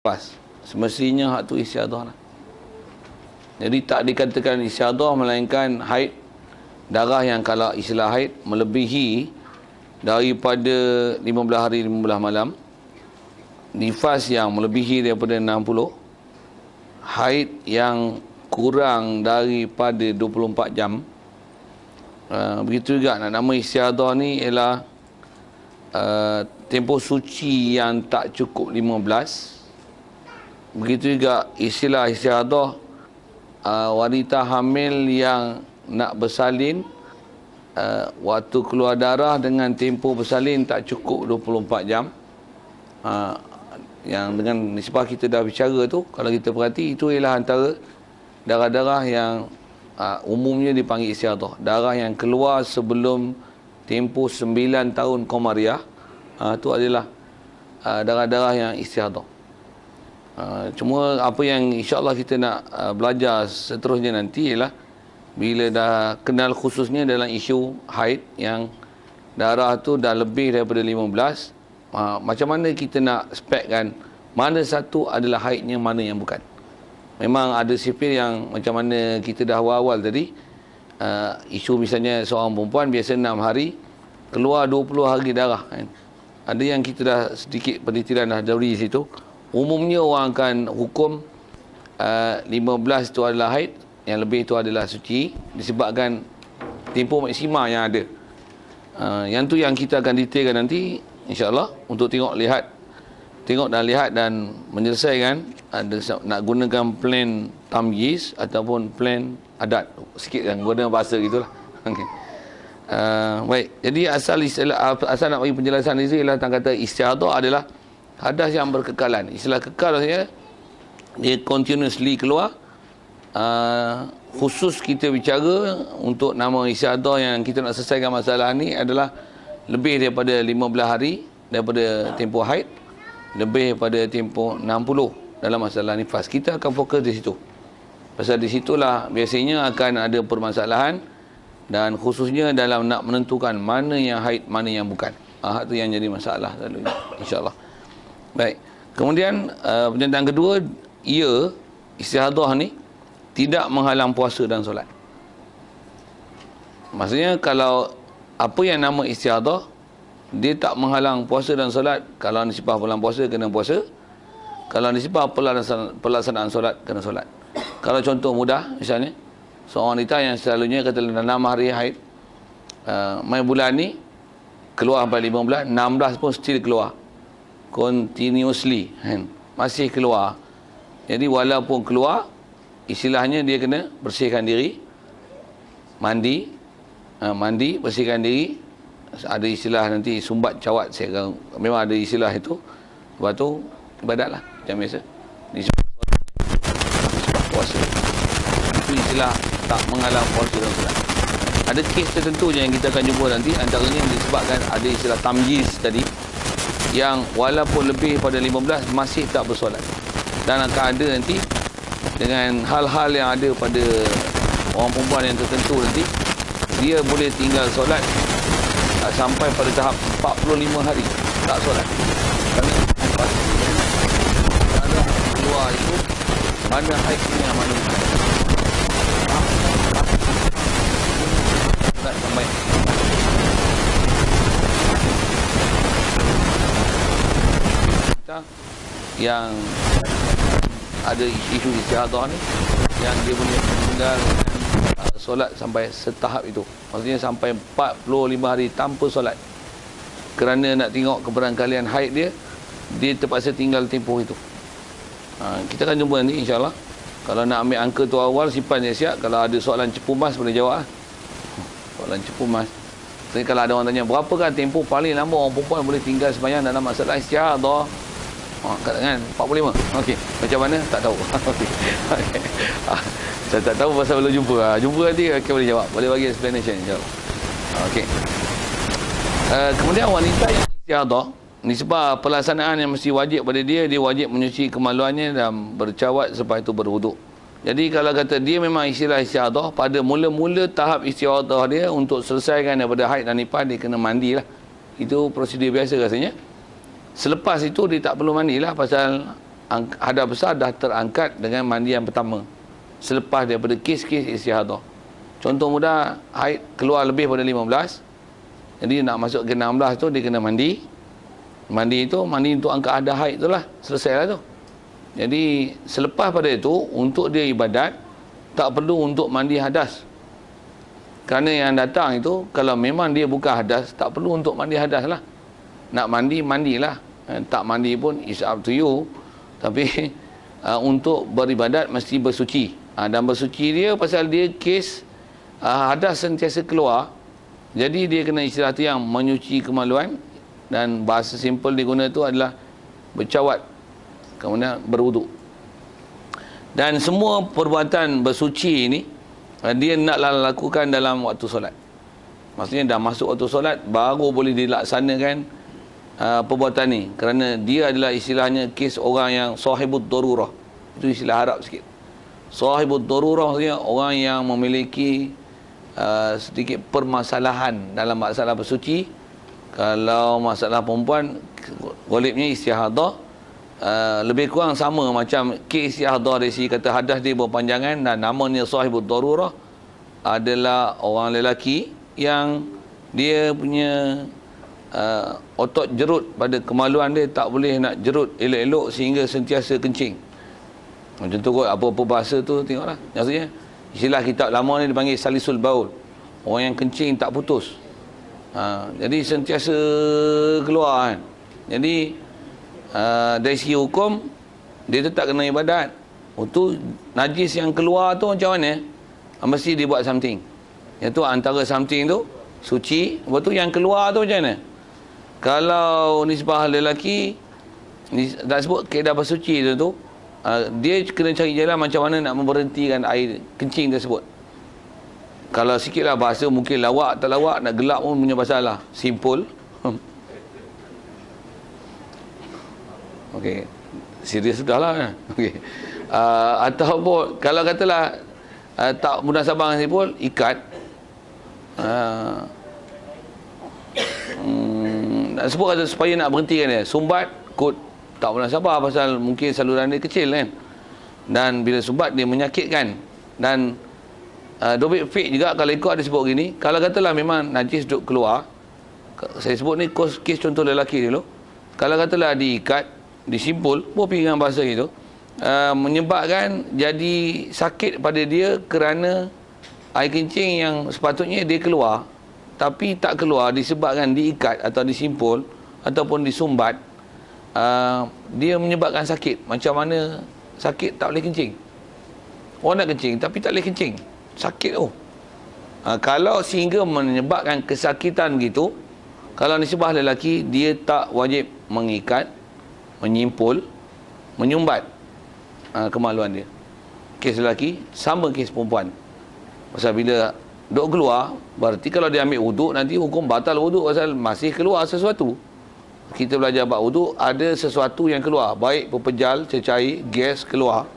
nifas. Semestinya hak tu istiadah lah. Jadi tak dikatakan istiadah melainkan haid, darah yang kalau istilah haid melebihi daripada 15 hari 15 malam, nifas yang melebihi daripada 60, haid yang kurang daripada 24 jam. Begitu juga nama istiadah ni ialah tempoh suci yang tak cukup 15. Begitu juga istilah istiadah wanita hamil yang nak bersalin, waktu keluar darah dengan tempoh bersalin tak cukup 24 jam. Yang dengan nisbah kita dah bicara tu, kalau kita perhati, itu ialah antara darah-darah yang umumnya dipanggil istiadah. Darah yang keluar sebelum tempoh 9 tahun Qamariah, itu adalah darah-darah yang istiadah. Cuma apa yang insya-Allah kita nak belajar seterusnya nanti ialah bila dah kenal khususnya dalam isu haid yang darah tu dah lebih daripada 15, macam mana kita nak spekkan mana satu adalah haidnya, mana yang bukan. Memang ada sifir yang macam mana kita dah awal-awal tadi, isu misalnya seorang perempuan biasa 6 hari keluar 20 hari darah kan. Ada yang kita dah sedikit penelitian dah dari situ. Umumnya orang akan hukum 15 itu adalah haid, yang lebih itu adalah suci, disebabkan tempoh maksima yang ada. Yang tu yang kita akan detailkan nanti insya-Allah untuk tengok dan lihat dan menyelesaikan. Ada nak gunakan plan tamyiz ataupun plan adat, sikit kan guna bahasa gitulah. Okey. Baik, jadi asal nak bagi penjelasan ni ialah tentang kata istiadah adalah hadas yang berkekalan. Istilah kekal maksudnya dia continuously keluar. Khusus kita bicara untuk nama istiadah yang kita nak selesaikan masalah ni adalah lebih daripada 15 hari daripada tempoh haid, lebih daripada tempoh 60 dalam masalah nifas. Kita akan fokus di situ. Pasal di situlah biasanya akan ada permasalahan, dan khususnya dalam nak menentukan mana yang haid, mana yang bukan. Itu yang jadi masalah selalunya, insya-Allah. Baik. Kemudian pernyataan kedua, istiadah ni tidak menghalang puasa dan solat. Maksudnya kalau apa yang nama istiadah, dia tak menghalang puasa dan solat. Kalau nisbah bulan puasa, kena puasa. Kalau nisbah pelaksanaan solat, kena solat. Kalau contoh mudah, misalnya seorang wanita yang selalunya kata 6 hari haid, main bulan ni keluar sampai 15, 16 pun still keluar continuously kan? Masih keluar. Jadi walaupun keluar, istilahnya dia kena bersihkan diri, mandi, bersihkan diri. Ada istilah nanti sumbat cawat, saya memang ada istilah itu. Lepas tu ibadatlah macam biasa. Puasa. Itu istilah tak mengalah puasa dan solat. Ada kes tertentu yang kita akan jumpa nanti, antaranya disebabkan ada istilah tamyiz tadi, yang walaupun lebih pada 15 masih tak bersolat. Dan akan ada nanti dengan hal-hal yang ada pada orang perempuan yang tertentu nanti, dia boleh tinggal solat sampai pada tahap 45 hari tak solat. Kerana ada keluar itu mana haidnya, mana tak sampai yang ada isu istiadah ni, yang dia boleh tinggal solat sampai setahap itu. Maksudnya sampai 45 hari tanpa solat. Kerana nak tengok keberangkalian haid dia terpaksa tinggal tempoh itu. Kita akan jumpa nanti insya-Allah. Kalau nak ambil angka tu awal, simpan je siap. Kalau ada soalan cepu mas boleh jawab. Soalan cepu mas. Jadi kalau ada orang tanya berapakah tempoh paling lama orang perempuan boleh tinggal sembahyang dalam masalah istiadah? Katakan 45. Okey. Macam mana? Tak tahu. Okey. Saya tak tahu pasal belum jumpa. Jumpa nanti akan boleh jawab. Boleh bagi explanation insya-Allah. Okey. Kemudian wanita yang istiadah, nisbah pelaksanaan yang mesti wajib pada dia wajib menyuci kemaluannya dan bercawat selepas itu berwuduk. Jadi kalau kata dia memang istilah istiadah, pada mula-mula tahap istiadah dia untuk selesaikan daripada haid dan nifas, dia kena mandilah. Itu prosedur biasa rasanya. Selepas itu dia tak perlu mandilah, pasal hadas besar dah terangkat dengan mandi yang pertama selepas daripada kes-kes istihadah. Contoh mudah, haid keluar lebih pada 15, jadi nak masuk ke 16 tu dia kena mandi. Mandi untuk angkat hadas haid tu lah, selesai lah tu. Jadi selepas pada itu, untuk dia ibadat tak perlu untuk mandi hadas. Kerana yang datang itu, kalau memang dia bukan hadas, tak perlu untuk mandi hadas lah. Nak mandi, mandilah. Tak mandi pun is up to you. Tapi untuk beribadat mesti bersuci. Dan bersuci dia pasal dia kes hadas sentiasa keluar. Jadi dia kena istilah tu yang menyuci kemaluan. Dan bahasa simple diguna tu adalah bercawat, kemudian berwuduk. Dan semua perbuatan bersuci ini dia naklah lakukan dalam waktu solat. Maksudnya dah masuk waktu solat baru boleh dilaksanakan perbuatan ni, kerana dia adalah istilahnya kes orang yang sahibud darurah. Itu istilah Arab sikit. Sahibud darurah maksudnya orang yang memiliki sedikit permasalahan dalam masalah bersuci. Kalau masalah perempuan, golibnya istihadah, lebih kurang sama macam kes istihadah dari segi kata hadas dia berpanjangan, dan namanya sahibud darurah adalah orang lelaki yang dia punya otot jerut pada kemaluan dia tak boleh nak jerut elok-elok sehingga sentiasa kencing. Contoh kot apa-apa bahasa tu tengoklah. Maksudnya istilah kitab lama ni dipanggil salisul baul. Orang yang kencing tak putus. Jadi sentiasa keluar kan. Jadi dari segi hukum dia tetap kena ibadat. Untuk najis yang keluar tu macam mana? Mesti dia buat something. Iaitu antara something tu suci, lepas tu yang keluar tu macam mana? Kalau nisbah lelaki dah sebut kaedah bersuci tu, dia kena cari jalan macam mana nak memberhentikan air kencing tersebut. Kalau sikitlah bahasa mungkin lawak tak lawak, nak gelap pun punya masalah. Simple. Okey. Serius sudahlah. Okey. Ataupun kalau katalah tak mudah sabar dengan Sipul, ikat. Nak sebut kata supaya nak berhentikan dia, sumbat kot tak mudah sabar pasal mungkin saluran dia kecil kan. Dan bila sumbat dia menyakitkan. Dan dobit fik juga kalau ikut ada sebut gini, kalau katalah memang najis duduk keluar, saya sebut ni kes contoh lelaki dulu, kalau katalah diikat, disimpul, buat pergi dengan bahasa itu, menyebabkan jadi sakit pada dia kerana air kencing yang sepatutnya dia keluar tapi tak keluar disebabkan diikat atau disimpul ataupun disumbat, dia menyebabkan sakit. Macam mana sakit tak boleh kencing? Orang nak kencing tapi tak boleh kencing, sakit tu. Kalau sehingga menyebabkan kesakitan begitu, kalau nisbah lelaki, dia tak wajib mengikat, menyimpul, menyumbat kemaluan dia. Kes lelaki sama kes perempuan. Pasal bila duk keluar, berarti kalau dia ambil wuduk, nanti hukum batal wuduk pasal masih keluar sesuatu. Kita belajar bab wuduk, ada sesuatu yang keluar, baik pepejal, cecair, gas keluar.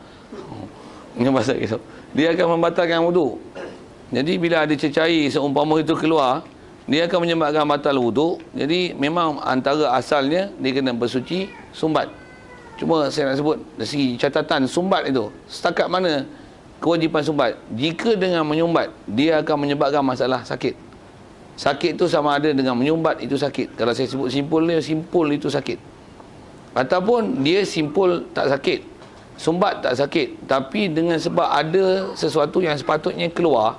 Ini pasal itu. Dia akan membatalkan wuduk. Jadi bila ada cecair seumpama itu keluar, dia akan menyebabkan batal wuduk. Jadi memang antara asalnya dia kena bersuci, sumbat. Cuma saya nak sebut dari segi catatan sumbat itu, setakat mana kewajipan sumbat? Jika dengan menyumbat, dia akan menyebabkan masalah sakit. Sakit tu sama ada dengan menyumbat itu sakit. Kalau saya sebut simpul ni, simpul itu sakit. Ataupun dia simpul tak sakit, sumbat tak sakit, tapi dengan sebab ada sesuatu yang sepatutnya keluar,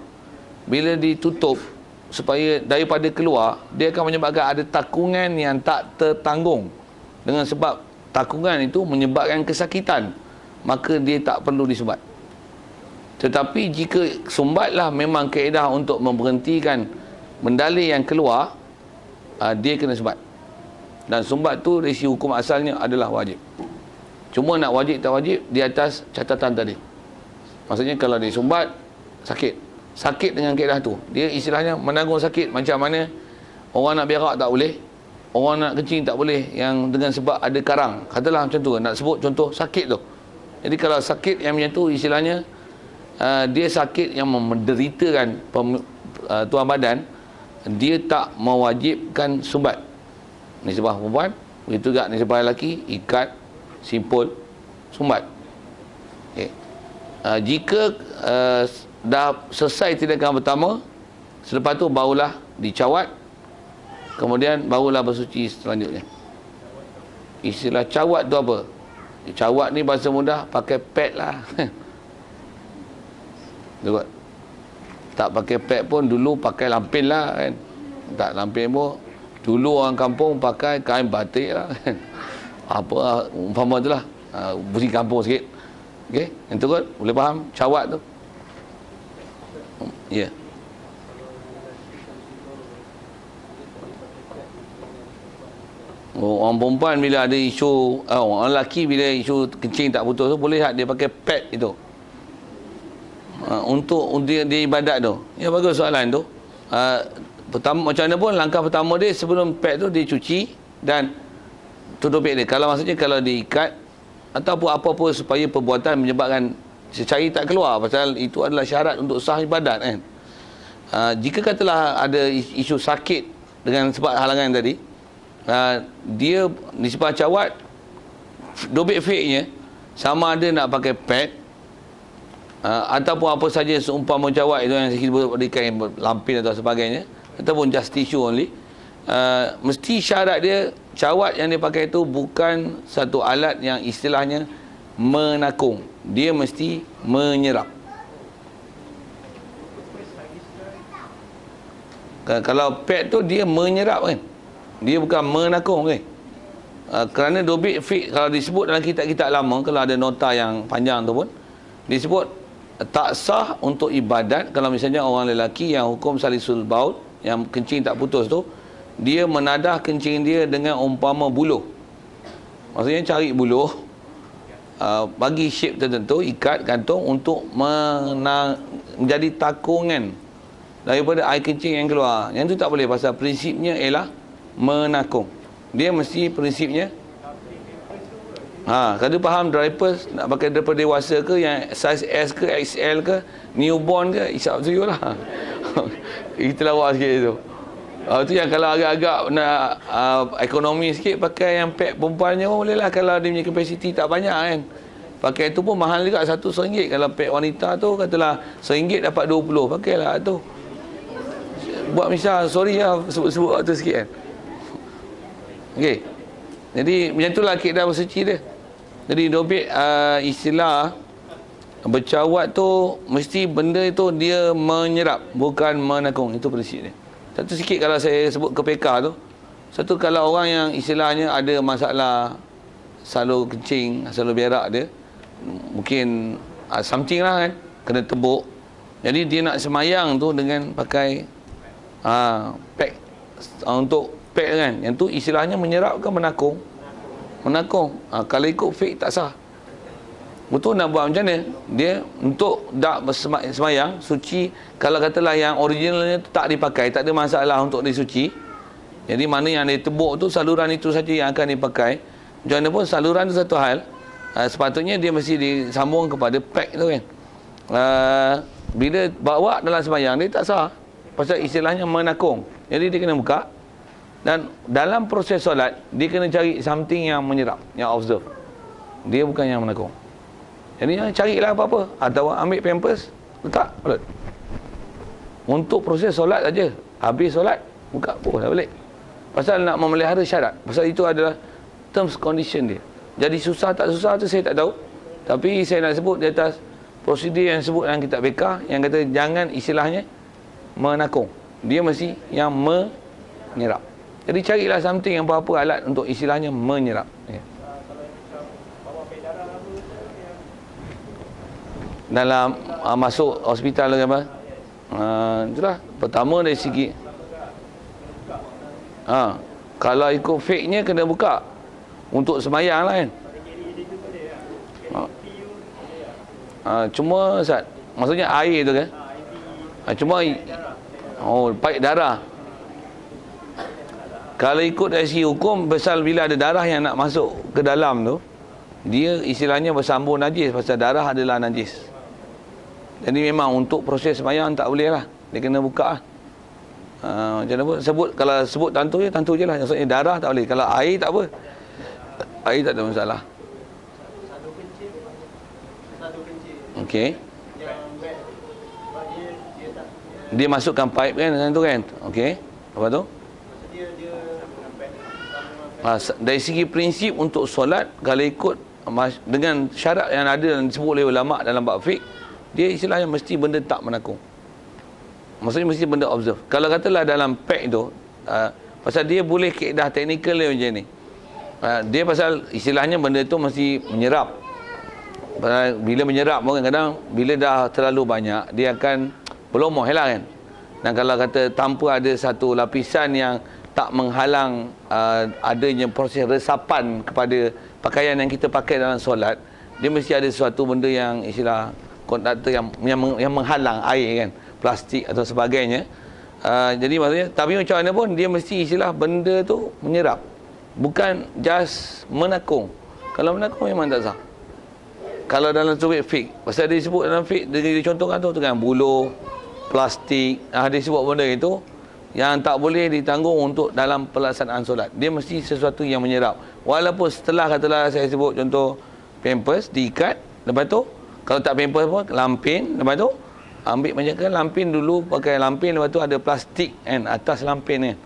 bila ditutup supaya daripada keluar, dia akan menyebabkan ada takungan yang tak tertanggung. Dengan sebab takungan itu menyebabkan kesakitan, maka dia tak perlu disumbat. Tetapi jika sumbatlah memang kaedah untuk memberhentikan bendalih yang keluar, dia kena sumbat. Dan sumbat tu dari segi hukum asalnya adalah wajib. Cuma nak wajib tak wajib di atas catatan tadi. Maksudnya kalau dia sumbat, sakit. Sakit dengan kaedah tu. Dia istilahnya menanggung sakit. Macam mana orang nak berak tak boleh, orang nak kencing tak boleh, yang dengan sebab ada karang. Katalah macam tu, nak sebut contoh sakit tu. Jadi kalau sakit yang macam tu istilahnya, dia sakit yang menderitakan tuan badan, dia tak mewajibkan sumbat. Nisbah perempuan, begitu juga nisbah lelaki, ikat, simpul, sumbat. Okay. Jika dah selesai tindakan pertama, selepas tu barulah dicawat, kemudian barulah bersuci selanjutnya. Istilah cawat tu apa? Cawat ni bahasa mudah, pakai pad lah. Tengok. Tak pakai pad pun dulu pakai lampin lah kan. Tak lampin pun dulu orang kampung pakai kain batik lah kan. Apa umpama tu lah. Budi kampung sikit. Okey, yang tu kan boleh faham cawat tu. Ya. Yeah. Orang perempuan bila ada isu, orang lelaki bila isu kencing tak putus tu, boleh tak dia pakai pad itu untuk dia ibadat tu. Ya, bagus soalan tu. Pertama, macam mana pun langkah pertama dia sebelum pad tu dia cuci dan tutup pad dia. Kalau maksudnya kalau diikat ataupun apa-apa supaya perbuatan menyebabkan secari tak keluar, pasal itu adalah syarat untuk sah ibadat kan. Jika katalah ada isu sakit dengan sebab halangan tadi, dia disebab cawat, dobit fake-nya sama ada nak pakai pad ataupun apa saja seumpama cawat itu yang kita boleh kain lampin atau sebagainya, ataupun just tissue only, mesti syarat dia cawat yang dia pakai itu bukan satu alat yang istilahnya menakung, dia mesti menyerap. Kalau pad tu dia menyerap kan, dia bukan menakung kan. Kerana dobit fik kalau disebut dalam kitab-kitab lama, kalau ada nota yang panjang tu pun disebut tak sah untuk ibadat kalau misalnya orang lelaki yang hukum salisul baul, yang kencing tak putus tu, dia menadah kencing dia dengan umpama buluh. Maksudnya cari buluh, bagi shape tertentu, ikat gantung untuk menjadi takungan daripada air kencing yang keluar. Yang tu tak boleh, pasal prinsipnya ialah menakung. Dia mesti prinsipnya kalau faham diapers nak pakai diaper dewasa ke, yang size S ke XL ke, newborn ke, isap tu lah. Kita lawak sikit tu. Tu yang kalau agak-agak nak ekonomi sikit, pakai yang pad perempuannya pun boleh lah, kalau dia punya kapasiti tak banyak kan. Pakai tu pun mahal juga, satu RM1. Kalau pad wanita tu katalah RM1 dapat 20, pakailah tu. Buat misal, sorry lah sebut-sebut waktu sikit kan. Okey. Jadi macam itulah kaedah bersuci dia. Jadi dobit istilah bercawat tu mesti benda itu dia menyerap, bukan menakung. Itu prinsip dia. Satu sikit kalau saya sebut kepeka tu, satu kalau orang yang istilahnya ada masalah salur kencing, salur berak dia, mungkin something lah kan, kena tebuk. Jadi dia nak semayang tu dengan pakai pack untuk pack kan, yang tu istilahnya menyerap ke menakung? Menakung. Kalau ikut fake tak sah. Betul nak buat macam mana? Dia untuk dak semayang suci, kalau katalah yang originalnya tu tak dipakai, tak ada masalah untuk disuci. Jadi mana yang dia tebuk tu saluran itu saja yang akan dipakai. Macam mana pun saluran tu satu hal, sepatutnya dia mesti disambung kepada pack tu kan. Bila bawa dalam semayang dia tak sah, pasal istilahnya menakung. Jadi dia kena buka, dan dalam proses solat dia kena cari something yang menyerap, yang observe. Dia bukan yang menakung. Jadi carilah apa-apa, atau ambil pampers letak mulut. Untuk proses solat saja. Habis solat buka dah balik. Pasal nak memelihara syarat. Pasal itu adalah terms condition dia. Jadi susah tak susah tu saya tak tahu. Tapi saya nak sebut di atas prosedur yang sebut dalam kitab fiqh, yang kata jangan istilahnya menakung. Dia mesti yang menyerap. Jadi carilah something yang apa-apa alat untuk istilahnya menyerap. Ya. Dalam masuk hospital ke apa? Itulah. Pertama dari segi kalau ikut fake-nya kena buka untuk semayang lah kan. Cuma Ustaz, maksudnya air tu kan, cuma paik darah. Kalau ikut dari segi hukum, pasal bila ada darah yang nak masuk ke dalam tu, dia istilahnya bersambung najis, pasal darah adalah najis. Jadi memang untuk proses sembahyang tak boleh lah, dia kena buka lah. Macam mana pun sebut, kalau sebut tantu je lah. Maksudnya darah tak boleh. Kalau air tak apa, air tak ada masalah. Okey. Dia masukkan pipe kan dengan tu kan. Okey. Apa tu? Dari segi prinsip untuk solat, kalau ikut dengan syarat yang ada yang disebut oleh ulama dalam bab fiqh, dia istilahnya mesti benda tak menakung. Maksudnya mesti benda observe. Kalau katalah dalam pack tu, pasal dia boleh kaedah teknikal dia macam ni. Dia pasal istilahnya benda tu mesti menyerap. Bila menyerap kadang-kadang bila dah terlalu banyak, dia akan berlomoh lah kan. Dan kalau kata tanpa ada satu lapisan yang tak menghalang adanya proses resapan kepada pakaian yang kita pakai dalam solat, dia mesti ada sesuatu benda yang istilah konduktor yang menghalang air kan, plastik atau sebagainya. Jadi maksudnya, tapi macam mana pun dia mesti istilah benda tu menyerap, bukan just menakung. Kalau menakung memang tak sah. Kalau dalam subjek fiqh, pasal dia sebut dalam fiqh, dia contohkan tu kan buluh, plastik, dia sebut benda itu yang tak boleh ditanggung untuk dalam pelaksanaan solat. Dia mesti sesuatu yang menyerap. Walaupun setelah katalah saya sebut contoh pampers diikat, lepas tu kalau tak pampers pun lampin, lepas tu ambil macam kan lampin dulu, pakai lampin, lepas tu ada plastik kan atas lampin kan.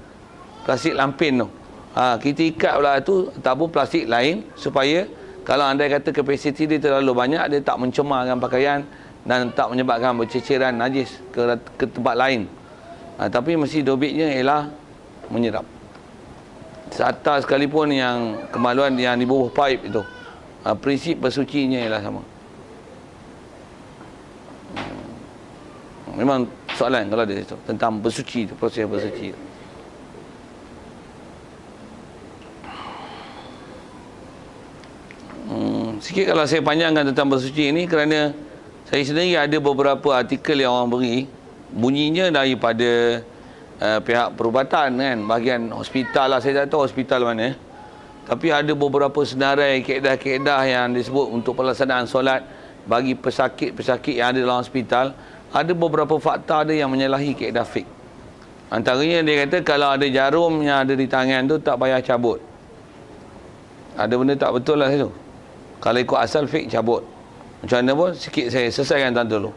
Plastik lampin tu. Kita ikat pula tu ataupun plastik lain supaya kalau andai kata kapasiti dia terlalu banyak, dia tak mencemarkan pakaian dan tak menyebabkan berceceran najis ke tempat lain. Tapi mesti dobitnya ialah menyerap. Atas sekalipun yang kemaluan yang di bawah pipe itu, prinsip bersucinya ialah sama. Memang soalan kalau ada itu tentang bersuci itu, proses bersuci itu. Sikit kalau saya panjangkan tentang bersuci ini kerana saya sendiri ada beberapa artikel yang orang beri, bunyinya daripada pihak perubatan kan, bahagian hospital lah, saya tak tahu hospital mana, tapi ada beberapa senarai kaedah-kaedah yang disebut untuk pelaksanaan solat bagi pesakit-pesakit yang ada dalam hospital. Ada beberapa fakta dia yang menyalahi kaedah fiqh. Antaranya dia kata kalau ada jarum yang ada di tangan tu tak payah cabut. Ada benda tak betul lah itu. Kalau ikut asal fiqh cabut. Macam mana pun sikit saya selesaikan tuan dulu.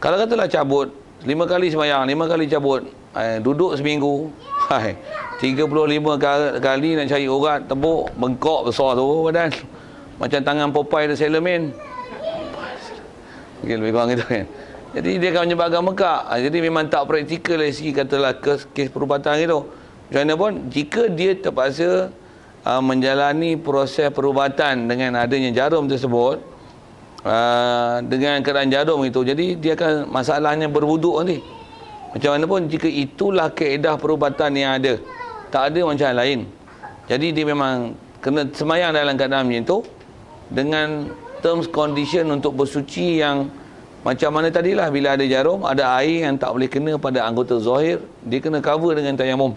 Kalau katalah cabut 5 kali sembahyang, 5 kali cabut, duduk seminggu, 35 kali nak cari urat, tebuk, bengkok besar tu badan. Macam tangan Popeye dan Sailor Man. Mungkin lebih kurang gitu kan. Jadi dia akan menyebabkan mekak. Jadi memang tak praktikal dari segi katalah kes perubatan itu. Macam mana pun, jika dia terpaksa menjalani proses perubatan dengan adanya jarum tersebut, dengan keadaan jarum itu, jadi dia akan masalahnya berwuduk nanti. Macam mana pun, jika itulah kaedah perubatan yang ada, tak ada macam lain. Jadi dia memang kena semayang dalam keadaan macam itu, dengan terms condition untuk bersuci yang macam mana tadilah, bila ada jarum, ada air yang tak boleh kena pada anggota zahir, dia kena cover dengan tayamum.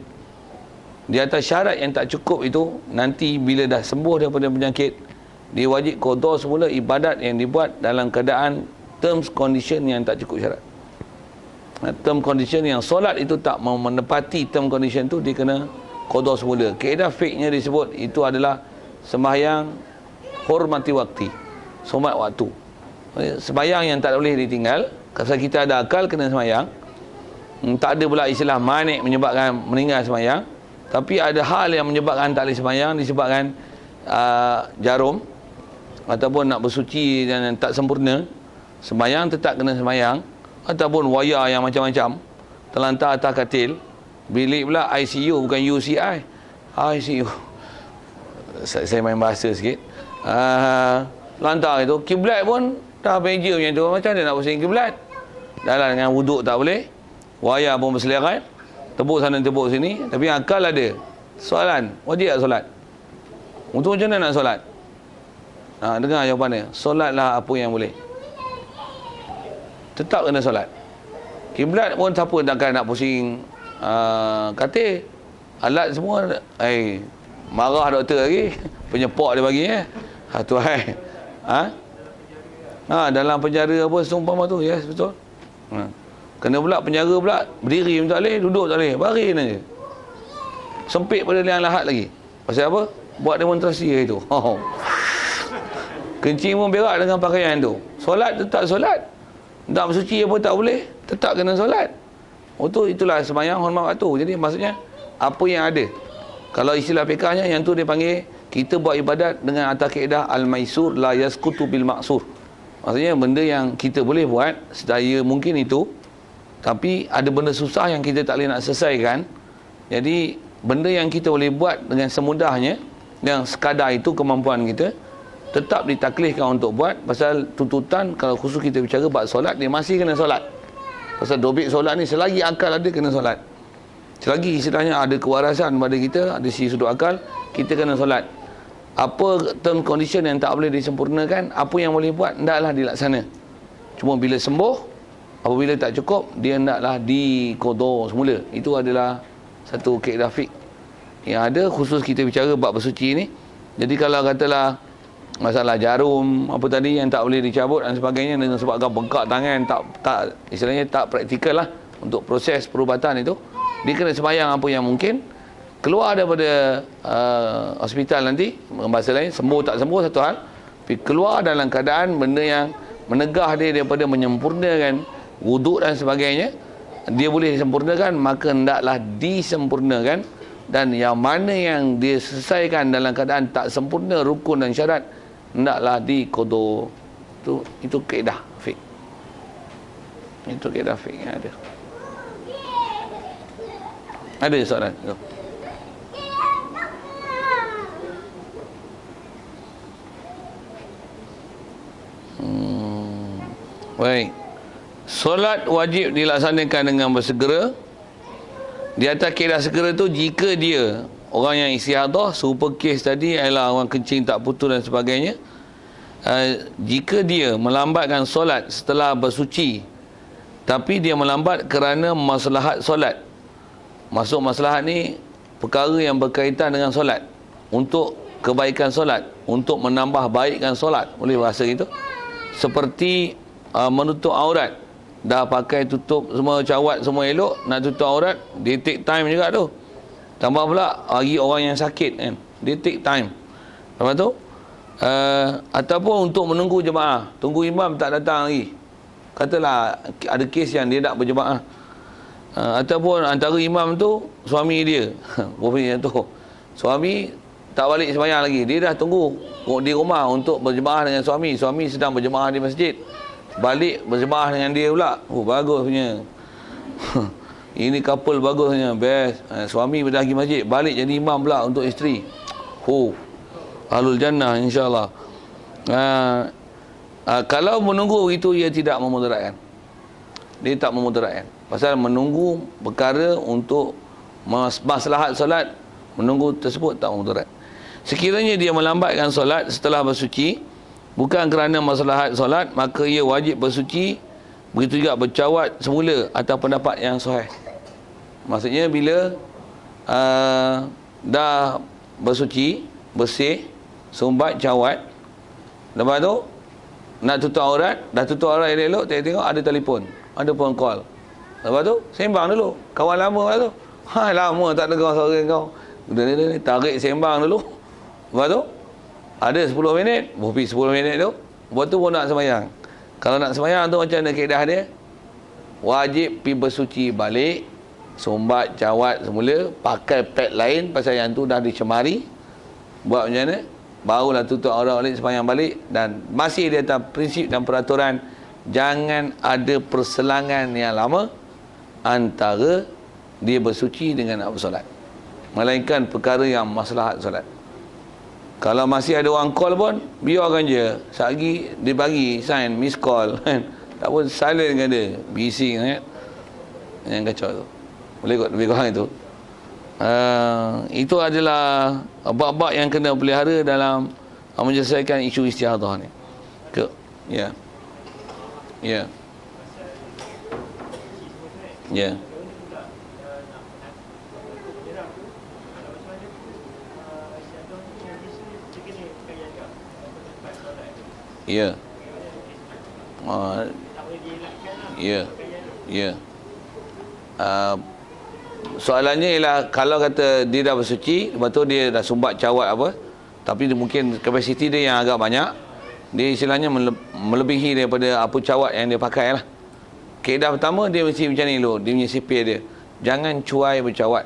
Di atas syarat yang tak cukup itu, nanti bila dah sembuh daripada penyakit, dia wajib qada semula ibadat yang dibuat dalam keadaan terms condition yang tak cukup syarat. Term condition yang solat itu tak mau menepati term condition tu, dia kena qada semula. Kaedah fiqhnya disebut itu adalah sembahyang hormati waktu, somat waktu. Sembahyang yang tak boleh ditinggal. Kalau kita ada akal, kena sembahyang. Tak ada pula istilah manik menyebabkan meninggal sembahyang. Tapi ada hal yang menyebabkan tak boleh sembahyang, disebabkan jarum ataupun nak bersuci dan tak sempurna, sembahyang tetap kena sembahyang. Ataupun wayar yang macam-macam terlantar atas katil, bilik pula ICU bukan UCI, ICU. Saya main bahasa sikit. Lantar itu, kiblat pun dah meja macam tu, macam mana nak pusing kiblat? Dalam dengan wuduk tak boleh, wayar pun berselerak, tebuk sana tebuk sini. Tapi akal ada. Soalan, wajib tak solat? Untuk macam mana nak solat? Dengar jawapan dia. Solatlah apa yang boleh. Tetap kena solat. Kiblat pun siapa takkan nak pusing katil. Alat semua, marah doktor lagi. Penyepak dia bagi tuai. Dalam penjara apa seumpama tu, yes, betul. Kena pula penjara pula, berdiri pun tak boleh, duduk tak boleh, baring aja. Sempit pada liang lahat lagi. Pasal apa? Buat demonstrasi hari tu. Kencing pun berak dengan pakaian tu. Solat tetap solat. Tak bersuci apa tak boleh, tetap kena solat. Itulah sembahyang hormat waktu. Jadi maksudnya apa yang ada. Kalau istilah fiqahnya yang tu dia panggil kita buat ibadat dengan atas kaedah al-maisur la yasqutu bil ma'sur. Maksudnya benda yang kita boleh buat sedaya mungkin itu, tapi ada benda susah yang kita tak boleh nak selesaikan. Jadi benda yang kita boleh buat dengan semudahnya, yang sekadar itu kemampuan kita, tetap ditaklifkan untuk buat. Pasal tuntutan kalau khusus kita bicara bab solat, dia masih kena solat. Pasal dobit solat ni selagi akal ada kena solat. Selagi istilahnya ada kewarasan pada kita, ada sisi sudut akal, kita kena solat. Apa term condition yang tak boleh disempurnakan, apa yang boleh buat, hendaklah dilaksana. Cuma bila sembuh, apabila tak cukup, dia hendaklah diqada semula. Itu adalah satu kaedah fiqh yang ada khusus kita bicara bab bersuci ni. Jadi kalau katalah masalah jarum apa tadi yang tak boleh dicabut dan sebagainya dengan sebabkan bengkak tangan, tak istilahnya tak praktikal lah untuk proses perubatan itu, dia kena sembahyang apa yang mungkin, keluar daripada hospital nanti, bahasa lain sembuh tak sembuh satu hal, tapi keluar dalam keadaan benda yang menegah dia daripada menyempurnakan wuduk dan sebagainya, dia boleh disempurnakan, maka hendaklah disempurnakan. Dan yang mana yang dia selesaikan dalam keadaan tak sempurna rukun dan syarat, hendaklah diqada. Itu kaedah fiqh. Itu kaedah fiqh yang ada. Ada soalan? Baik. Solat wajib dilaksanakan dengan bersegera. Di atas kaedah segera tu, jika dia orang yang istihadah, serupa kes tadi ialah orang kencing tak putus dan sebagainya, jika dia melambatkan solat setelah bersuci, tapi dia melambat kerana maslahat solat. Maksud maslahat ni perkara yang berkaitan dengan solat, untuk kebaikan solat, untuk menambah baikkan solat, boleh bahasa gitu. Seperti menutup aurat, dah pakai tutup semua cawat semua elok, nak tutup aurat, dia take time juga tu. Tambah pula bagi orang yang sakit kan, dia take time. Lepas tu ataupun untuk menunggu jemaah, tunggu imam tak datang lagi, katalah ada kes yang dia nak berjemaah, ataupun antara imam tu suami dia yang tu suami tak balik sembahyang lagi, dia dah tunggu di rumah untuk berjemaah dengan suami sedang berjemaah di masjid, balik berjemaah dengan dia pula. Oh bagus punya. Ini couple bagusnya, best. Suami dah pergi masjid, balik jadi imam pula untuk isteri. Oh, ahlul jannah insya-Allah. Kalau menunggu itu, ia tidak memudaratkan. Dia tak memudaratkan. Pasal menunggu perkara untuk maslahat solat, menunggu tersebut tak memudarat. Sekiranya dia melambatkan solat setelah bersuci bukan kerana maslahat solat, maka ia wajib bersuci. Begitu juga bercawat semula atas pendapat yang sahih. Maksudnya bila dah bersuci, bersih, sumbat, cawat, lepas tu nak tutup aurat, dah tutup aurat elok, tengok ada telefon, ada phone call. Lepas tu sembang dulu, kawan lama lah tu. Lama tak dengar suara kau. Dia tarik sembang dulu. Lepas tu ada 10 minit, berhenti 10 minit tu, lepas tu pun nak sembahyang. Kalau nak sembahyang tu macam mana kaedah dia? Wajib pergi bersuci balik, sumbat, cawat semula, pakai pad lain pasal yang tu dah dicemari. Buat macam mana? Barulah tutup aurat balik, sembahyang balik. Dan masih di atas prinsip dan peraturan, jangan ada perselangan yang lama antara dia bersuci dengan nak bersolat, melainkan perkara yang maslahat solat. Kalau masih ada orang call pun, biarkan je. Sehari dia bagi sign miss call kan. Tak pun silent dengan dia. Bising kan. Yang kacau tu. Boleh kot lebih kurang itu. Itu adalah bab-bab yang kena pelihara dalam menyelesaikan isu istihadah ni. Ya. Ya. Ya. Ya. Ya. Ya. Soalannya ialah kalau kata dia dah bersuci, lepas tu dia dah sumbat cawat apa, tapi dia mungkin kapasiti dia yang agak banyak, dia istilahnya melebihi daripada apa cawat yang dia pakai lah. Kaedah pertama dia mesti macam ni dulu, dia punya sipir dia. Jangan cuai bercawat.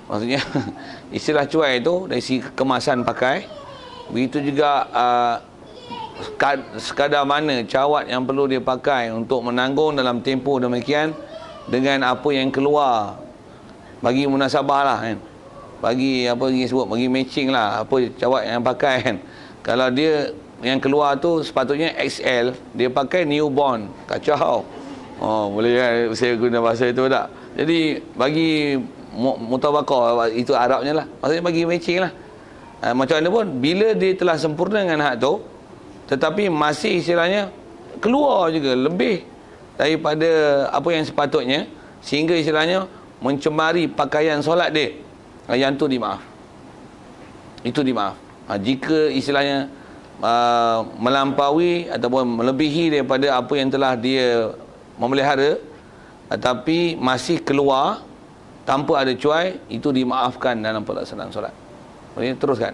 Maksudnya istilah cuai itu dari segi kemasan pakai. Begitu juga sekadar mana cawat yang perlu dia pakai untuk menanggung dalam tempoh demikian dengan apa yang keluar. Bagi munasabah lah kan. Bagi apa dia sebut, bagi matching lah apa cawat yang pakai kan. Kalau dia yang keluar tu sepatutnya XL, dia pakai newborn. Kacau. Oh, boleh kan saya guna bahasa itu tak? Jadi bagi mutabaqah, itu Arabnya lah. Maksudnya bagi matching lah. Macam mana pun bila dia telah sempurna dengan hak tu, tetapi masih istilahnya keluar juga lebih daripada apa yang sepatutnya, sehingga istilahnya mencemari pakaian solat dia, yang tu dimaaf. Itu dimaaf. Jika istilahnya melampaui ataupun melebihi daripada apa yang telah dia memelihara, tapi masih keluar tanpa ada cuai, itu dimaafkan dalam pelaksanaan solat. Maksudnya teruskan.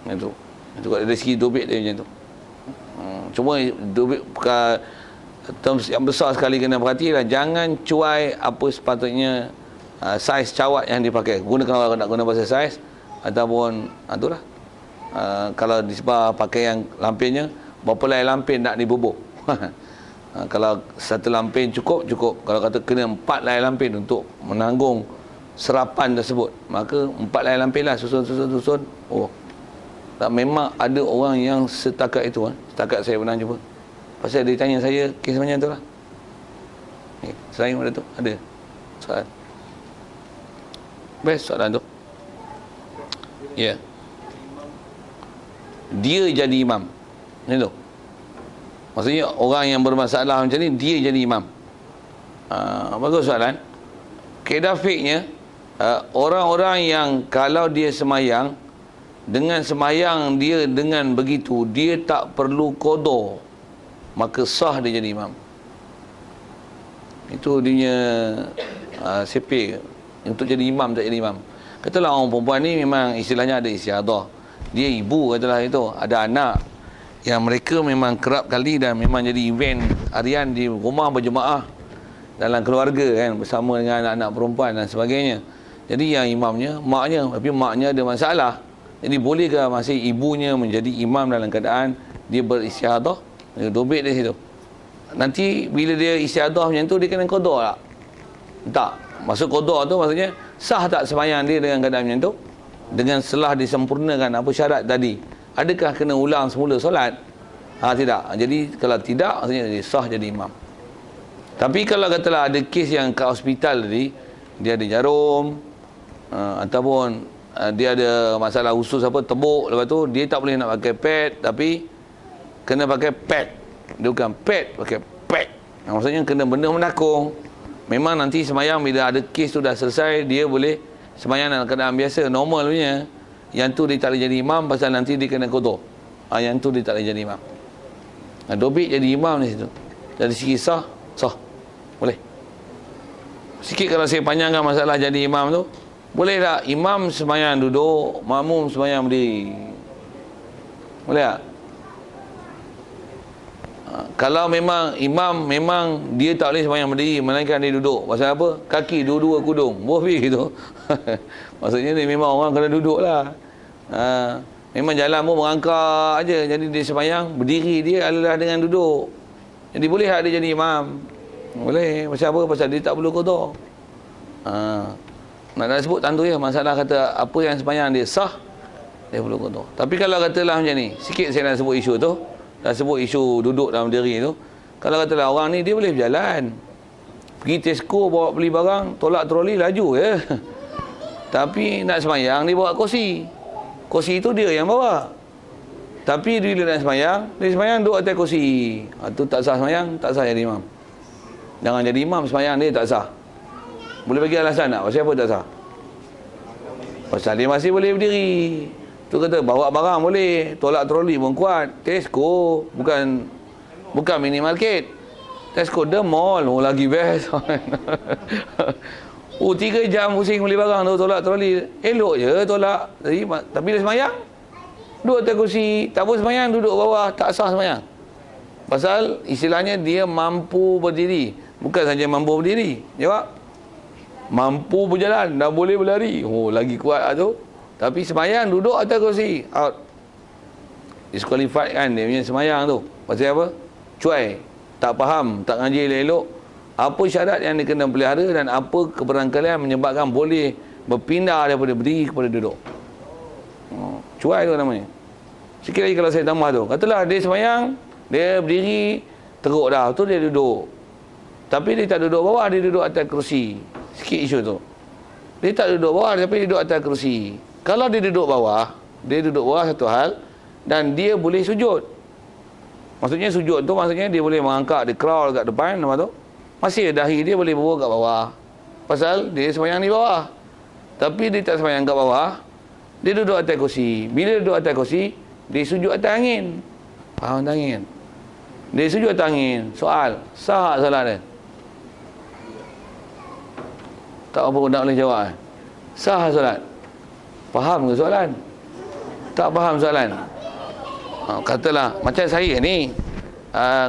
Itu dari segi dobit dia macam tu. Cuma dobit terms yang besar sekali kena perhatikan, jangan cuai apa sepatutnya saiz cawat yang dipakai. Kalau nak guna bahasa saiz ataupun itulah. Kalau disebar pakaian lampinnya, berapa lai lampin nak dibubuh. Kalau satu lampin cukup. Kalau kata kena 4 lai lampin untuk menanggung serapan tersebut, maka 4 lai lampin lah, susun. Oh, tak, memang ada orang yang setakat itu. Setakat saya pernah jumpa. Pasal dia tanya saya kes macam tu lah. Selain pada tu ada soalan. Best soalan tu. Ya. Yeah. Dia jadi imam. Macam tu. Maksudnya orang yang bermasalah macam ni, dia jadi imam. Bagus soalan. Kaedah fiqhnya, orang-orang yang kalau dia semayang, dengan semayang dia dengan begitu, dia tak perlu qada, maka sah dia jadi imam. Itu dia punya sepir untuk jadi imam, tak jadi imam. Katalah orang perempuan ni memang istilahnya ada istiadah, dia ibu, katalah itu, ada anak yang mereka memang kerap kali dan memang jadi event harian di rumah berjemaah dalam keluarga kan, bersama dengan anak-anak perempuan dan sebagainya. Jadi yang imamnya maknya, tapi maknya ada masalah. Jadi bolehkah masih ibunya menjadi imam dalam keadaan dia beristiadah? Dobit di situ. Nanti bila dia istiadah macam tu, dia kena qada tak? Tak. Maksud qada tu maksudnya sah tak sembahyang dia dengan keadaan macam tu? Dengan setelah disempurnakan apa syarat tadi. Adakah kena ulang semula solat? Tidak. Jadi kalau tidak, maksudnya dia sah jadi imam. Tapi kalau katalah ada kes yang kat hospital tadi, dia ada jarum, ataupun dia ada masalah usus apa, tebuk, lepas tu dia tak boleh nak pakai pad, tapi kena pakai pad. Dia bukan pad, pakai pad. Maksudnya kena benda menakung. Memang nanti semayang bila ada kes tu dah selesai, dia boleh semayang dalam keadaan biasa, normal punya. Yang tu dia tak boleh jadi imam pasal nanti dia kena qada. Yang tu dia tak boleh jadi imam. Dobit jadi imam di situ. Dari segi sah. Boleh. Sikit kalau saya panjangkan masalah jadi imam tu, boleh tak imam semayang duduk, makmum semayang berdiri? Boleh tak? Kalau memang imam memang dia tak boleh semayang berdiri, melainkan dia duduk. Pasal apa? Kaki dua-dua kudung. Boleh gitu. Maksudnya ni memang orang kena duduk lah. Memang jalan pun merangkak aja. Jadi dia semayang berdiri, dia adalah dengan duduk. Jadi boleh tak dia jadi imam? Boleh. Pasal apa? Pasal dia tak perlu qada. Nak sebut tentu ya, masalah kata apa yang semayang dia sah, dia perlu qada. Tapi kalau katalah macam ni, sikit saya nak sebut isu tu, dah sebut isu duduk dalam diri tu. Kalau katalah orang ni dia boleh berjalan, pergi Tesco bawa beli barang, tolak troli laju ya. Tapi nak semayang dia bawa kursi. Kursi itu dia yang bawa. Tapi bila nak semayang, dia semayang duduk atas kursi. Itu tak sah semayang, tak sah jadi imam. Jangan jadi imam semayang dia tak sah. Boleh bagi alasan tak? Pasal apa tak sah? Pasal dia masih boleh berdiri. Tu kata bawa barang boleh, tolak troli pun kuat. Tesco bukan minimarket. Tesco the mall, lagi best. 3 jam pusing beli barang tu, tolak troli. Elok je tolak. Tapi dia semayang. Duduk atas kursi, tak boleh sembahyang, duduk bawah, tak sah sembahyang. Pasal istilahnya dia mampu berdiri. Bukan saja mampu berdiri. Jawab. Mampu berjalan, dah boleh berlari. Oh, lagi kuat lah tu. Tapi sembahyang, duduk atas kursi. Out. Disqualified kan dia punya sembahyang tu. Pasal apa? Cuai. Tak faham, tak ngaji elok-elok. Apa syarat yang dia kena pelihara dan apa keberangkalian menyebabkan boleh berpindah daripada berdiri kepada duduk. Cuai tu namanya. Sikit lagi kalau saya tambah tu. Katalah dia sembahyang, dia berdiri, teruk dah. Tu dia duduk. Tapi dia tak duduk bawah, dia duduk atas kerusi. Sikit isu tu. Dia tak duduk bawah, tapi dia duduk atas kerusi. Kalau dia duduk bawah satu hal, dan dia boleh sujud. Maksudnya sujud tu, maksudnya dia boleh mengangkat, dia crawl kat depan, nama tu. Masih dahi dia boleh bawa kat bawah. Pasal dia sembahyang di bawah. Tapi dia tak sembahyang kat bawah, dia duduk atas kursi. Bila duduk atas kursi, dia sujud atas angin. Faham atas angin? Dia sujud atas angin. Soal, sah tak solat dia? Tak apa nak boleh jawab. Sah solat? Faham ke soalan? Tak faham soalan? Katalah, macam saya ni,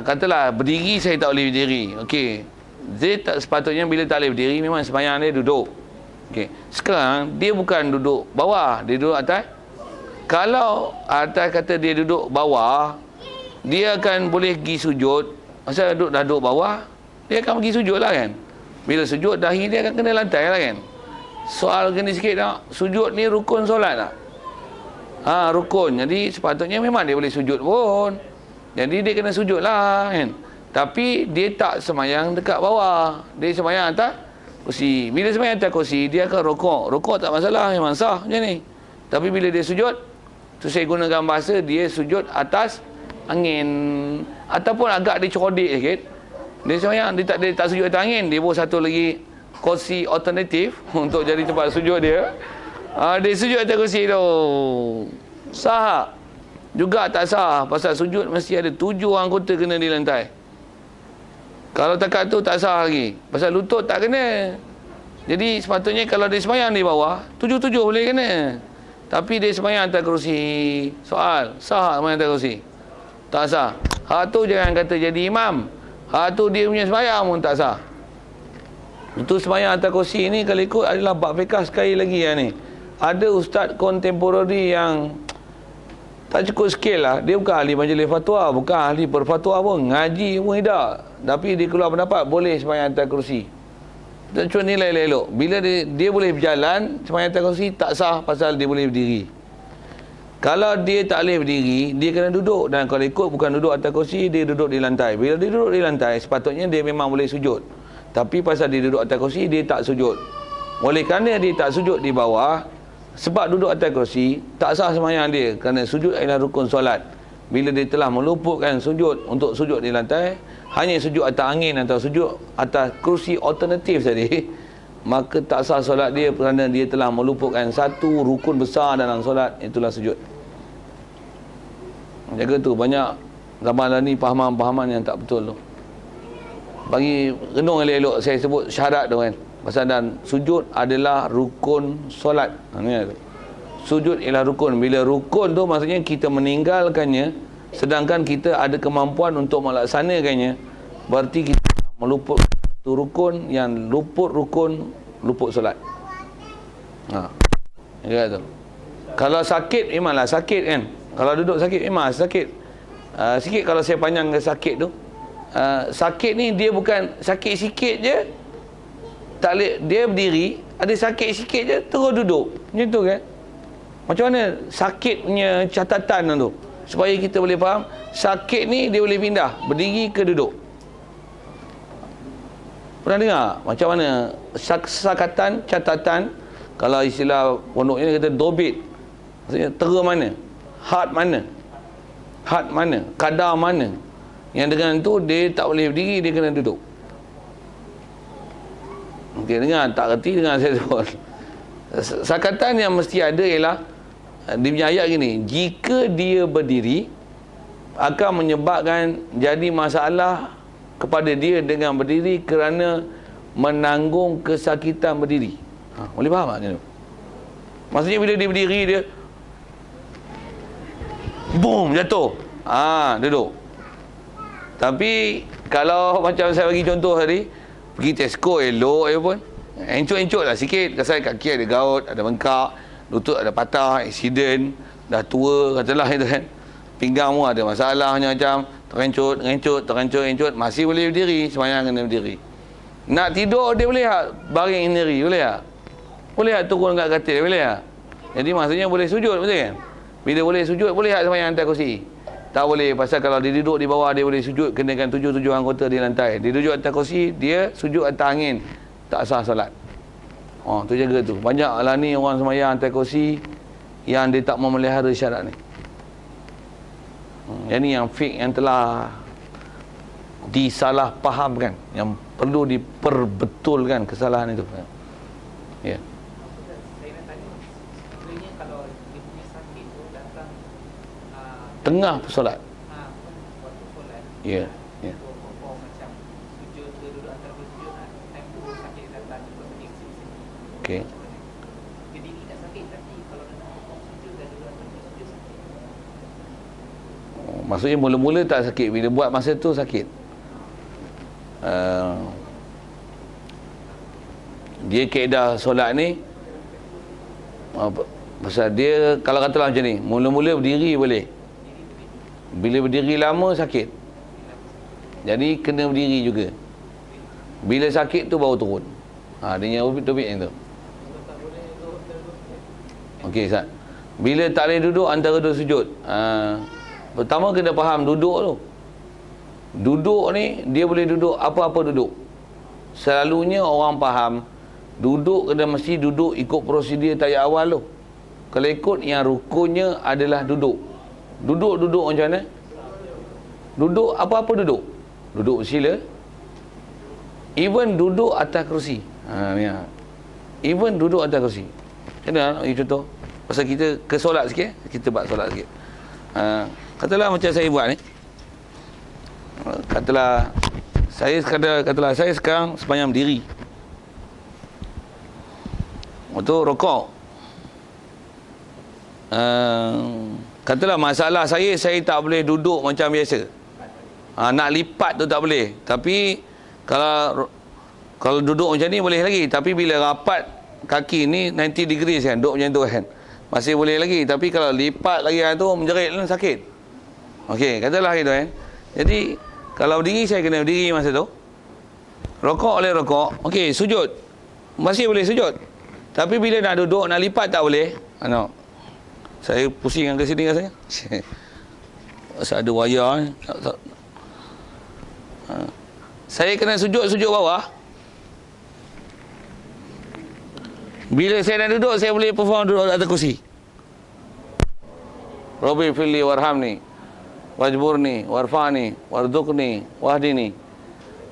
katalah berdiri saya tak boleh berdiri. Okey. Dia tak sepatutnya bila tak boleh berdiri, memang sembahyang dia duduk. Okey. Sekarang dia bukan duduk bawah, dia duduk atas. Kalau atas kata dia duduk bawah, dia akan boleh pergi sujud. Masa dah duduk bawah, dia akan pergi sujud lah kan. Bila sujud, dahi dia akan kena lantai lah kan. Soal kena sikit tak? Sujud ni rukun solat tak? Rukun. Jadi sepatutnya memang dia boleh sujud pun. Jadi dia kena sujud lah kan. Tapi dia tak semayang dekat bawah. Dia semayang atas kursi. Bila semayang atas kursi, dia akan rokok. Rokok tak masalah, memang sah macam ni. Tapi bila dia sujud, tu saya gunakan bahasa dia sujud atas angin. Ataupun agak dicodik sikit. Dia semayang, dia tak sujud atas angin. Dia pun satu lagi kursi alternatif untuk jadi tempat sujud dia. Dia sujud atas kursi tu. Sah juga tak sah. Pasal sujud mesti ada 7 anggota kena di lantai. Kalau takat tu tak sah lagi. Pasal lutut tak kena. Jadi sepatutnya kalau dia semayang di bawah, 7 boleh kena. Tapi dia semayang atas kerusi. Soal, sah semayang atas kerusi? Tak sah. Hak tu jangan kata jadi imam. Hak tu dia punya semayang pun tak sah. Itu semayang atas kerusi ni kalau ikut adalah bab fiqah sekali lagi yang ni. Ada ustaz kontemporari yang tak cukup skill lah. Dia bukan ahli majlis fatwa, bukan ahli berfatwa pun, ngaji pun tidak. Tapi dia keluar pendapat boleh semayang atas kerusi. Tak cuma nilai elok. Bila dia boleh berjalan semayang atas kerusi tak sah pasal dia boleh berdiri. Kalau dia tak boleh berdiri, dia kena duduk. Dan kalau ikut bukan duduk atas kerusi, dia duduk di lantai. Bila dia duduk di lantai, sepatutnya dia memang boleh sujud. Tapi pasal dia duduk atas kerusi, dia tak sujud. Oleh kerana dia tak sujud di bawah, sebab duduk atas kerusi, tak sah sembahyang dia. Kerana sujud adalah rukun solat. Bila dia telah meluputkan sujud untuk sujud di lantai, hanya sujud atas angin atau sujud atas kerusi alternatif tadi, maka tak sah solat dia kerana dia telah meluputkan satu rukun besar dalam solat, itulah sujud. Jaga tu, banyak zaman ni pahaman-pahaman yang tak betul tu. Bagi renung elok-elok saya sebut syarat tu kan. Pasal dan sujud adalah rukun solat. Sujud ialah rukun. Bila rukun tu maksudnya kita meninggalkannya, sedangkan kita ada kemampuan untuk melaksanakannya, berarti kita meluput satu rukun yang luput rukun, luput solat. Ya tu. Kalau sakit memanglah sakit kan. Kalau duduk sakit memang sakit. Sikit kalau saya panjangkan sakit tu. Sakit ni dia bukan sakit sikit je, tak boleh, dia berdiri, ada sakit sikit je, terus duduk. Macam tu kan? Macam mana sakit punya catatan tu? Supaya kita boleh faham, sakit ni dia boleh pindah, berdiri ke duduk. Pernah dengar? Macam mana? Sakatan, catatan, kalau istilah pondoknya kata dobit. Maksudnya, tera mana? Had mana? Had mana? Kadar mana? Yang dengan tu, dia tak boleh berdiri, dia kena duduk. Okey, dengar, tak kerti dengar saya sebut. Sakatan yang mesti ada ialah dia punya ayat gini, jika dia berdiri akan menyebabkan jadi masalah kepada dia dengan berdiri kerana menanggung kesakitan berdiri. Boleh faham tak? Maksudnya bila dia berdiri dia boom, jatuh. Duduk. Tapi kalau macam saya bagi contoh tadi, pergi Tesco elok pun, encok-encok lah sikit. Pasal kaki ada gaut, ada bengkak, lutut ada patah, aksiden, dah tua, katalah itu kan. Pinggang pun ada masalahnya macam terencot, masih boleh berdiri, semayang kena berdiri. Nak tidur dia boleh tak? Baring sendiri, boleh tak? Boleh tak turun kat katil, boleh tak? Jadi maksudnya boleh sujud, betul kan? Bila boleh sujud, boleh tak semayang atas kursi? Tak boleh, pasal kalau dia duduk di bawah, dia boleh sujud kenakan 7 anggota di lantai. Dia duduk atas kursi, dia sujud atas angin. Tak sah solat. Tu jaga tu. Banyak lah ni orang semayang atas kursi yang dia tak memelihara syarat ni. Yang ni yang fik, yang telah disalahpahamkan, yang perlu diperbetulkan kesalahan itu. Ya. Tengah solat. Ya. Ya. Okey. Maksudnya mula-mula tak sakit, bila buat masa tu sakit. Dia kaedah solat ni pasal dia, kalau katalah macam ni, mula-mula berdiri boleh, bila berdiri lama sakit, jadi kena berdiri juga. Bila sakit tu baru turun. Dia yang topik yang tu. Okey, Ustaz. Bila tak boleh duduk antara dua sujud, pertama kena faham duduk tu. Duduk ni dia boleh duduk apa-apa duduk. Selalunya orang faham duduk kena mesti duduk ikut prosedur tayar awal tu. Kalau ikut yang rukunnya adalah duduk. Duduk macam mana? Duduk apa-apa duduk. Duduk bersila. Even duduk atas kerusi. Even duduk atas kerusi. Macam mana nak bagi contoh? Pasal kita ke solat sikit, kita buat solat sikit. Katalah macam saya buat ni. Katalah saya sekarang sepanjang berdiri. Waktu rokok. Katalah masalah saya tak boleh duduk macam biasa. Nak lipat tu tak boleh. Tapi kalau duduk macam ni boleh lagi. Tapi bila rapat kaki ni 90 degrees kan, duduk macam tu kan, masih boleh lagi. Tapi kalau lipat lagi tu menjerit lah, sakit. Okey, katalah gitu kan. Jadi kalau berdiri, saya kena berdiri masa tu. Rokok boleh rokok. Okey, sujud masih boleh sujud. Tapi bila nak duduk, nak lipat tak boleh. Saya pusing ke sini rasanya. Pasal ada wayar ni. Saya kena sujud bawah. Bila saya nak duduk, saya boleh perform duduk atas kursi. Rabbi fili warhamni, wajburni, warfani, warzuqni, wahdini,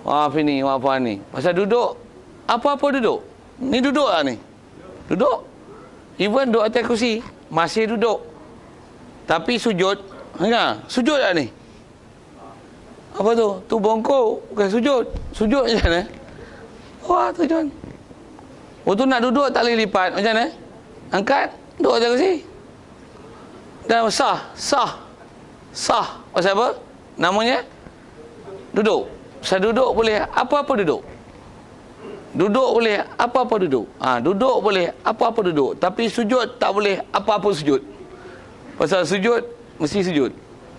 wafini, wafani. Pasal duduk, apa-apa duduk. Ni duduk lah ni. Duduk. Even duduk atas kursi, masih duduk. Tapi sujud, sujud lah ni. Apa tu? Tu bongkok, bukan sujud. Sujud macam mana? Wah, tujuan. Waktu nak duduk tak boleh lipat. Macam mana? Angkat, duduk atas kursi. Dan sah. Pasal apa? Namanya duduk. Pasal duduk boleh apa-apa duduk. Duduk boleh apa-apa duduk. Duduk boleh apa-apa duduk. Tapi sujud tak boleh apa-apa sujud. Pasal sujud mesti sujud.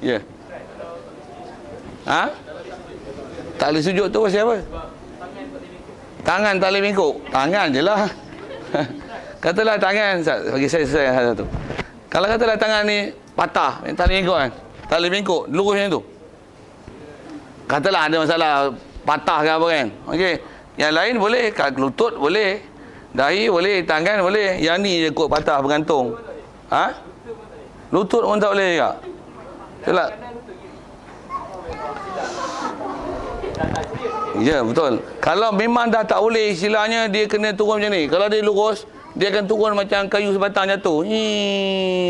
Ya. Tak boleh sujud tu pasal apa? Tangan tak boleh bengkok. Tangan je lah. Katalah tangan, bagi saya satu. Kalau katalah tangan ni patah, tak boleh bengkok kan? Tak boleh bengkok, lurus macam tu. Katalah ada masalah patah ke apa kan? Okey. Yang lain boleh, lutut boleh, dahi boleh, tangan boleh. Yang ni je kot patah bergantung. Lutut pun tak boleh juga. Betul tak? Ya, betul. Kalau memang dah tak boleh, istilahnya dia kena turun macam ni. Kalau dia lurus, dia akan turun macam kayu sebatang jatuh.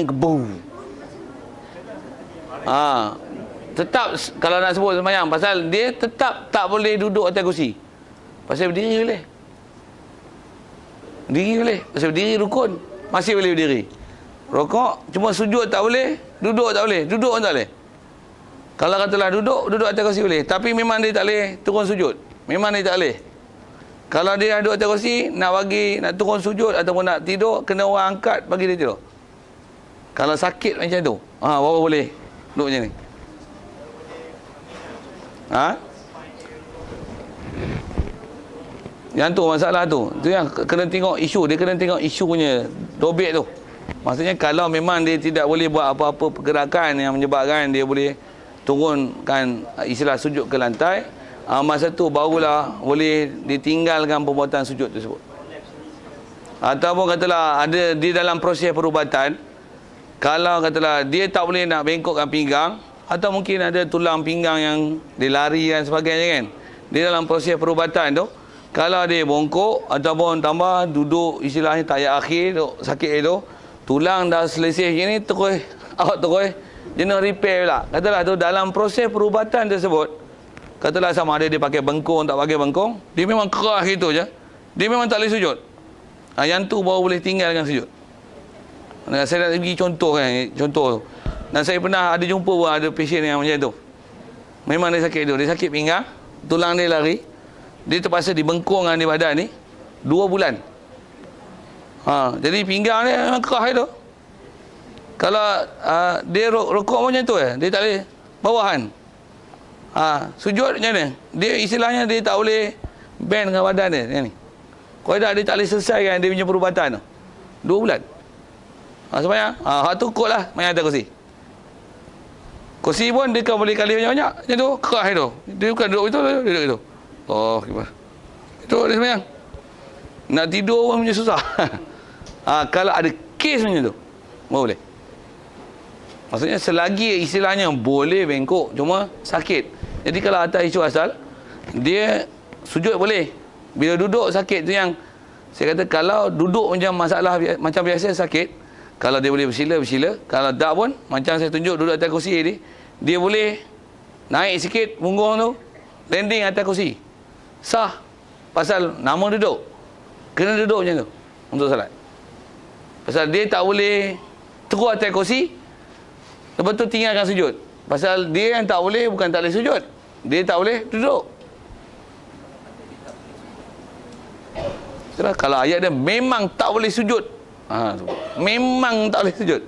Kebung. Tetap kalau nak sebut sembahyang, pasal dia tetap tak boleh duduk atas kursi. Pasal berdiri boleh. Berdiri boleh. Pasal berdiri rukun, masih boleh berdiri. Rokok, cuma sujud tak boleh, duduk tak boleh, duduk pun tak boleh. Kalau katalah duduk atas kursi boleh. Tapi memang dia tak boleh turun sujud. Memang dia tak boleh. Kalau dia duduk atas kursi, nak turun sujud ataupun nak tidur, kena orang angkat bagi dia tidur. Kalau sakit macam tu, baru boleh duduk macam ni. Yang tu masalah tu. Tu yang kena tengok isu. Dia kena tengok isu punya dobek tu. Maksudnya kalau memang dia tidak boleh buat apa-apa pergerakan yang menyebabkan dia boleh turunkan istilah sujud ke lantai, masa tu barulah boleh ditinggalkan perbuatan sujud tersebut. Ataupun katalah ada di dalam proses perubatan, kalau katalah dia tak boleh nak bengkokkan pinggang, atau mungkin ada tulang pinggang yang dilari dan sebagainya kan, di dalam proses perubatan tu, kalau dia bongkok ataupun tambah duduk istilahnya tayak akhir tu, sakit itu, tulang dah selesai macam ni, terus jenis repair pula. Katalah tu dalam proses perubatan tersebut, katalah sama ada dia pakai bengkung tak pakai bengkung, dia memang keras gitu je, dia memang tak boleh sujud. Yang tu baru boleh tinggalkan sujud. Saya nak bagi contoh kan, contoh. Dan saya pernah ada jumpa pun ada pasien yang macam tu. Memang dia sakit tu, dia sakit pinggang, tulang dia lari, dia terpaksa dibengkungkan di badan ni 2 bulan. Jadi pinggang dia memang keras tu. Kalau dia rokok macam tu dia tak boleh bawahan. Sujud macam mana? Dia istilahnya dia tak boleh bend dengan badan dia ni. Kalau dia tak boleh selesaikan dia punya perubatan tu 2 bulan. Sebenarnya hak tu kot lah main atas kursi. Kursi pun dia kan boleh kali banyak-banyak macam tu, keras tu. Dia bukan duduk itu, duduk itu. Oh, kibar. Itu dia sebenarnya. Nak tidur pun punya susah. Kalau ada kes macam tu, boleh. Maksudnya selagi istilahnya boleh bengkok, cuma sakit. Jadi kalau atas isu asal, dia sujud boleh. Bila duduk sakit tu yang saya kata, kalau duduk macam masalah macam biasa sakit, kalau dia boleh bersila. Kalau tak pun, macam saya tunjuk duduk atas kursi ni, dia boleh naik sikit punggung tu, landing atas kursi. Sah. Pasal nama duduk. Kena duduk macam tu untuk salat. Pasal dia tak boleh terus atas kursi, lepas tu tinggalkan sujud. Pasal dia yang tak boleh, bukan tak boleh sujud, dia tak boleh duduk. Itulah, kalau ayat dia memang tak boleh sujud, memang tak boleh sujud.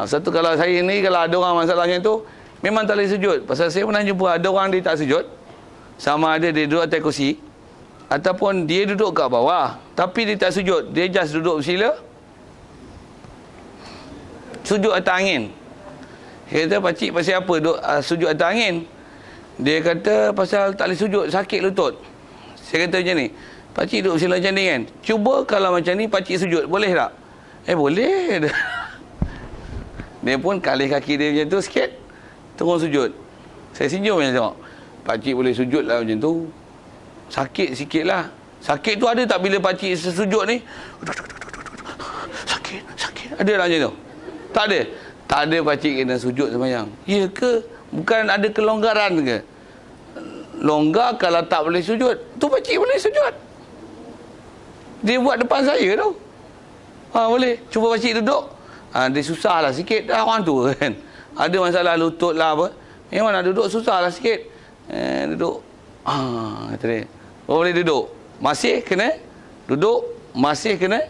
Satu, kalau saya ni, kalau ada orang masalahnya tu, memang tak boleh sujud. Pasal saya pernah jumpa ada orang dia tak sujud, sama ada dia duduk atas kursi ataupun dia duduk kat bawah tapi dia tak sujud, dia just duduk bersila, sujud atas angin. Dia kata, pakcik pasal apa duduk sujud atas angin? Dia kata pasal tak boleh sujud, sakit lutut. Saya kata macam ni, pakcik duduk bersila macam ni kan, cuba kalau macam ni pakcik sujud, boleh tak? Boleh. Dia pun kalih kaki dia macam tu sikit, terus sujud. Saya senyum macam tengok, pakcik boleh sujud lah macam tu. Sakit sikit lah. Sakit tu ada tak bila pakcik sujud ni? Sakit. Ada lah macam tu? Tak ada. Tak ada pakcik kena sujud sembahyang. Ya ke? Bukan ada kelonggaran ke? Longgar kalau tak boleh sujud. Tu pakcik boleh sujud. Dia buat depan saya tu. Boleh. Cuba pakcik duduk. Dia susah lah sikit. Orang tu kan. Ada masalah lutut lah apa. Memang nak duduk susah lah sikit. Duduk. Kata dia. Boleh duduk. Masih kena duduk. Masih kena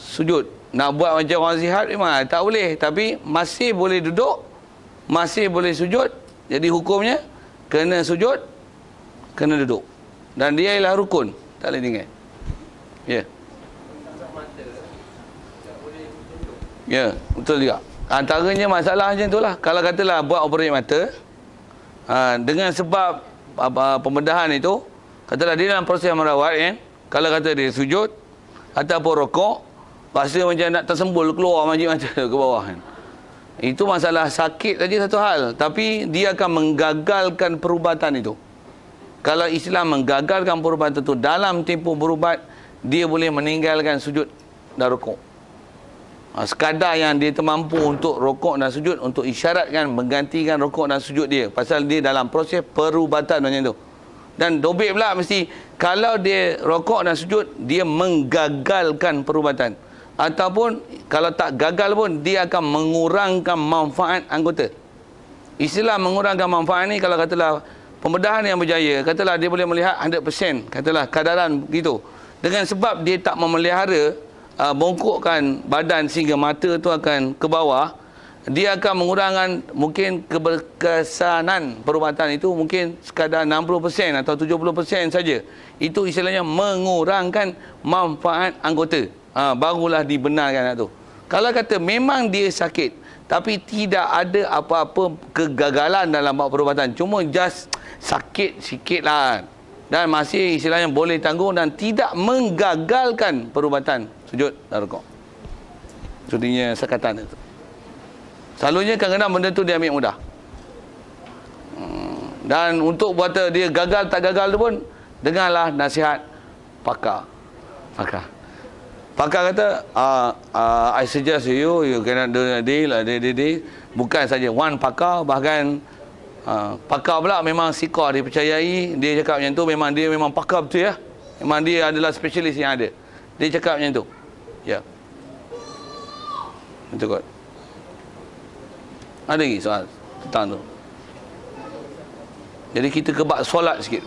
sujud. Nak buat macam orang sihat memang tak boleh. Tapi masih boleh duduk. Masih boleh sujud. Jadi hukumnya kena sujud, kena duduk. Dan dia ialah rukun. Tak boleh tinggal. Ya. Ya, betul juga. Antaranya masalah macam itulah. Kalau katalah buat operasi mata, dengan sebab pembedahan itu, katalah dia dalam proses merawat kan, kalau kata dia sujud ataupun rokok, rasa macam nak tersembul keluar macam mata ke bawah kan. Itu masalah sakit saja satu hal, tapi dia akan menggagalkan perubatan itu. Kalau Islam menggagalkan perubatan itu dalam tempoh berubat, dia boleh meninggalkan sujud dan rokok. Sekadar yang dia termampu untuk rokok dan sujud, untuk isyaratkan menggantikan rokok dan sujud dia, pasal dia dalam proses perubatan macam tu. Dan dobek pula mesti kalau dia rokok dan sujud, dia menggagalkan perubatan. ataupun kalau tak gagal pun dia akan mengurangkan manfaat anggota. Istilah mengurangkan manfaat ni, kalau katalah pembedahan yang berjaya, katalah dia boleh melihat 100%, katalah kadaran begitu. Dengan sebab dia tak memelihara bongkokkan badan sehingga mata tu akan ke bawah, dia akan mengurangkan mungkin keberkesanan perubatan itu mungkin sekadar 60% atau 70% saja. Itu istilahnya mengurangkan manfaat anggota. Barulah dibenarkan tu. Kalau kata memang dia sakit tapi tidak ada apa-apa kegagalan dalam buat perubatan, cuma just sakit sikit lah, dan masih istilahnya boleh tanggung dan tidak menggagalkan perubatan sujud dan rukuk. Sudinya sekatan itu. Selalunya kadang-kadang benda tu dia ambil mudah. Dan untuk buat dia gagal tak gagal tu pun, dengarlah nasihat pakar. Pakar kata, I suggest you cannot do a deal, bukan saja one pakar, bahkan pakar pula memang sikar dipercayai. Dia cakap macam tu, dia memang pakar betul ya. Memang dia adalah spesialis yang ada. Dia cakap macam tu. Ya. Betul kot. Ada lagi soal tentang tu. Jadi kita ke bab solat sikit,